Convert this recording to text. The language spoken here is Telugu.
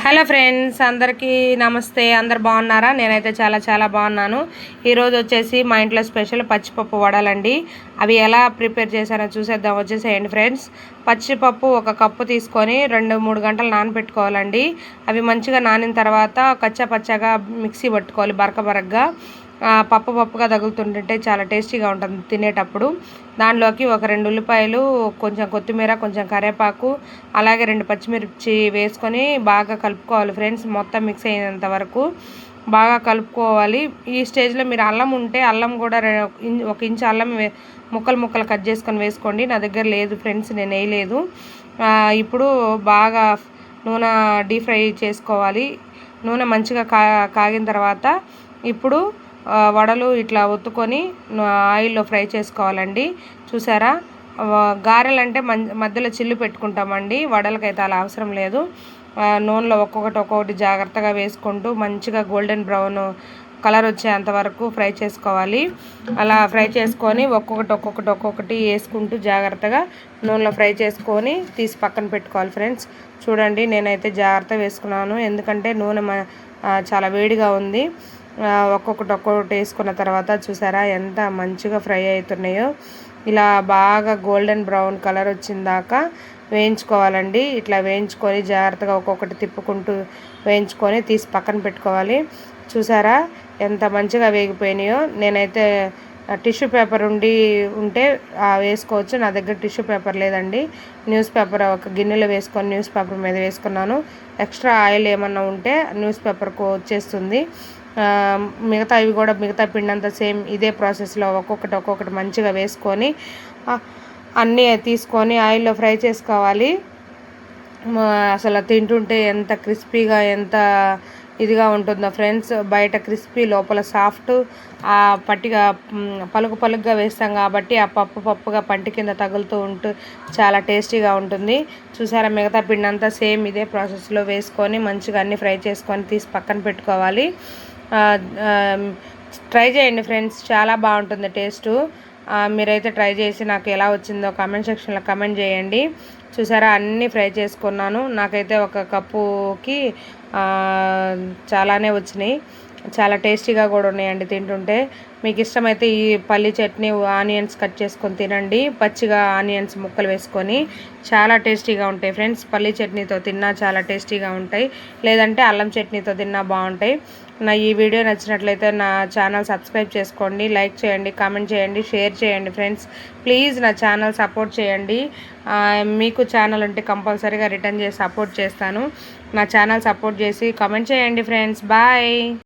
హలో ఫ్రెండ్స్, అందరికీ నమస్తే. అందరు బాగున్నారా? నేనైతే చాలా బాగున్నాను. ఈరోజు వచ్చేసి మా ఇంట్లో స్పెషల్ పచ్చిపప్పు వడలండి. అవి ఎలా ప్రిపేర్ చేశానో చూసేద్దాం, వచ్చేసేయండి ఫ్రెండ్స్. పచ్చిపప్పు ఒక కప్పు తీసుకొని 2-3 గంటలు నానబెట్టుకోవాలండి. అవి మంచిగా నానిన తర్వాత కచ్చా పచ్చగా మిక్సీ పట్టుకోవాలి, బరకగా. పప్పుగా తగులుతుంటే చాలా టేస్టీగా ఉంటుంది తినేటప్పుడు. దానిలోకి ఒక 2 ఉల్లిపాయలు, కొంచెం కొత్తిమీర, కొంచెం కరివేపాకు, అలాగే 2 పచ్చిమిర్చి వేసుకొని బాగా కలుపుకోవాలి ఫ్రెండ్స్. మొత్తం మిక్స్ అయినంత వరకు బాగా కలుపుకోవాలి. ఈ స్టేజ్లో మీరు అల్లం ఉంటే అల్లం కూడా 1 ఇంచు అల్లం ముక్కలు కట్ చేసుకొని వేసుకోండి. నా దగ్గర లేదు ఫ్రెండ్స్, నేను వేయలేదు. ఇప్పుడు బాగా నూనె డీప్ ఫ్రై చేసుకోవాలి. నూనె మంచిగా కాగిన తర్వాత ఇప్పుడు వడలు ఇట్లా ఒత్తుకొని ఆయిల్లో ఫ్రై చేసుకోవాలండి. చూసారా, గారెలు అంటే మధ్యలో చిల్లు పెట్టుకుంటామండి, వడలకైతే అలా అవసరం లేదు. నూనెలో ఒక్కొక్కటి జాగ్రత్తగా వేసుకుంటూ మంచిగా గోల్డెన్ బ్రౌన్ కలర్ వచ్చేంత వరకు ఫ్రై చేసుకోవాలి. అలా ఫ్రై చేసుకొని ఒక్కొక్కటి వేసుకుంటూ జాగ్రత్తగా నూనెలో ఫ్రై చేసుకొని తీసి పక్కన పెట్టుకోవాలి ఫ్రెండ్స్. చూడండి, నేనైతే జాగ్రత్తగా వేసుకున్నాను, ఎందుకంటే నూనె చాలా వేడిగా ఉంది. ఒక్కొక్కటి వేసుకున్న తర్వాత చూసారా ఎంత మంచిగా ఫ్రై అవుతున్నాయో. ఇలా బాగా గోల్డెన్ బ్రౌన్ కలర్ వచ్చిందాకా వేయించుకోవాలండి. ఇట్లా వేయించుకొని జాగ్రత్తగా ఒక్కొక్కటి తిప్పుకుంటూ వేయించుకొని తీసి పక్కన పెట్టుకోవాలి. చూసారా ఎంత మంచిగా వేగిపోయినాయో. నేనైతే టిష్యూ పేపర్ ఉంటే వేసుకోవచ్చు. నా దగ్గర టిష్యూ పేపర్ లేదండి. న్యూస్ పేపర్ ఒక గిన్నెలో వేసుకొని న్యూస్ పేపర్ మీద వేసుకున్నాను. ఎక్స్ట్రా ఆయిల్ ఏమన్నా ఉంటే న్యూస్ పేపర్కు వచ్చేస్తుంది. మిగతా పిండి అంతా సేమ్ ఇదే ప్రాసెస్లో ఒక్కొక్కటి మంచిగా వేసుకొని అన్నీ తీసుకొని ఆయిల్లో ఫ్రై చేసుకోవాలి. అసలు తింటుంటే ఎంత క్రిస్పీగా ఎంత ఇదిగా ఉంటుందో ఫ్రెండ్స్. బయట క్రిస్పీ, లోపల సాఫ్ట్. పట్టిగా పలుకుగా వేస్తాం కాబట్టి ఆ పప్పుగా పంటి కింద తగులుతూ ఉంటూ చాలా టేస్టీగా ఉంటుంది. చూసారా, మిగతా పిండి అంతా సేమ్ ఇదే ప్రాసెస్లో వేసుకొని మంచిగా అన్నీ ఫ్రై చేసుకొని తీసి పక్కన పెట్టుకోవాలి. ట్రై చేయండి ఫ్రెండ్స్, చాలా బాగుంటుంది టేస్టు. మీరైతే ట్రై చేసి నాకు ఎలా వచ్చిందో కామెంట్ సెక్షన్లో కామెంట్ చేయండి. చూసారా, అన్నీ ఫ్రై చేసుకున్నాను. నాకైతే ఒక కప్పుకి చాలానే వచ్చినాయి. చాలా టేస్టీగా కూడా ఉన్నాయండి తింటుంటే. మీకు ఇష్టమైతే ఈ పల్లి చట్నీ, ఆనియన్స్ కట్ చేసుకొని తినండి. పచ్చిగా ఆనియన్స్ ముక్కలు వేసుకొని చాలా టేస్టీగా ఉంటాయి ఫ్రెండ్స్. పల్లి చట్నీతో తిన్నా చాలా టేస్టీగా ఉంటాయి, లేదంటే అల్లం చట్నీతో తిన్నా బాగుంటాయి. ఈ వీడియో నచ్చినట్లయితే నా ఛానల్ సబ్స్క్రైబ్ చేసుకోండి, లైక్ చేయండి, కామెంట్ చేయండి, షేర్ చేయండి ఫ్రెండ్స్. ప్లీజ్ నా ఛానల్ సపోర్ట్ చేయండి. మీకు ఛానల్ ఉంటే కంపల్సరీగా రిటర్న్ చేసి సపోర్ట్ చేస్తాను. నా ఛానల్ సపోర్ట్ చేసి కామెంట్ చేయండి ఫ్రెండ్స్. బాయ్.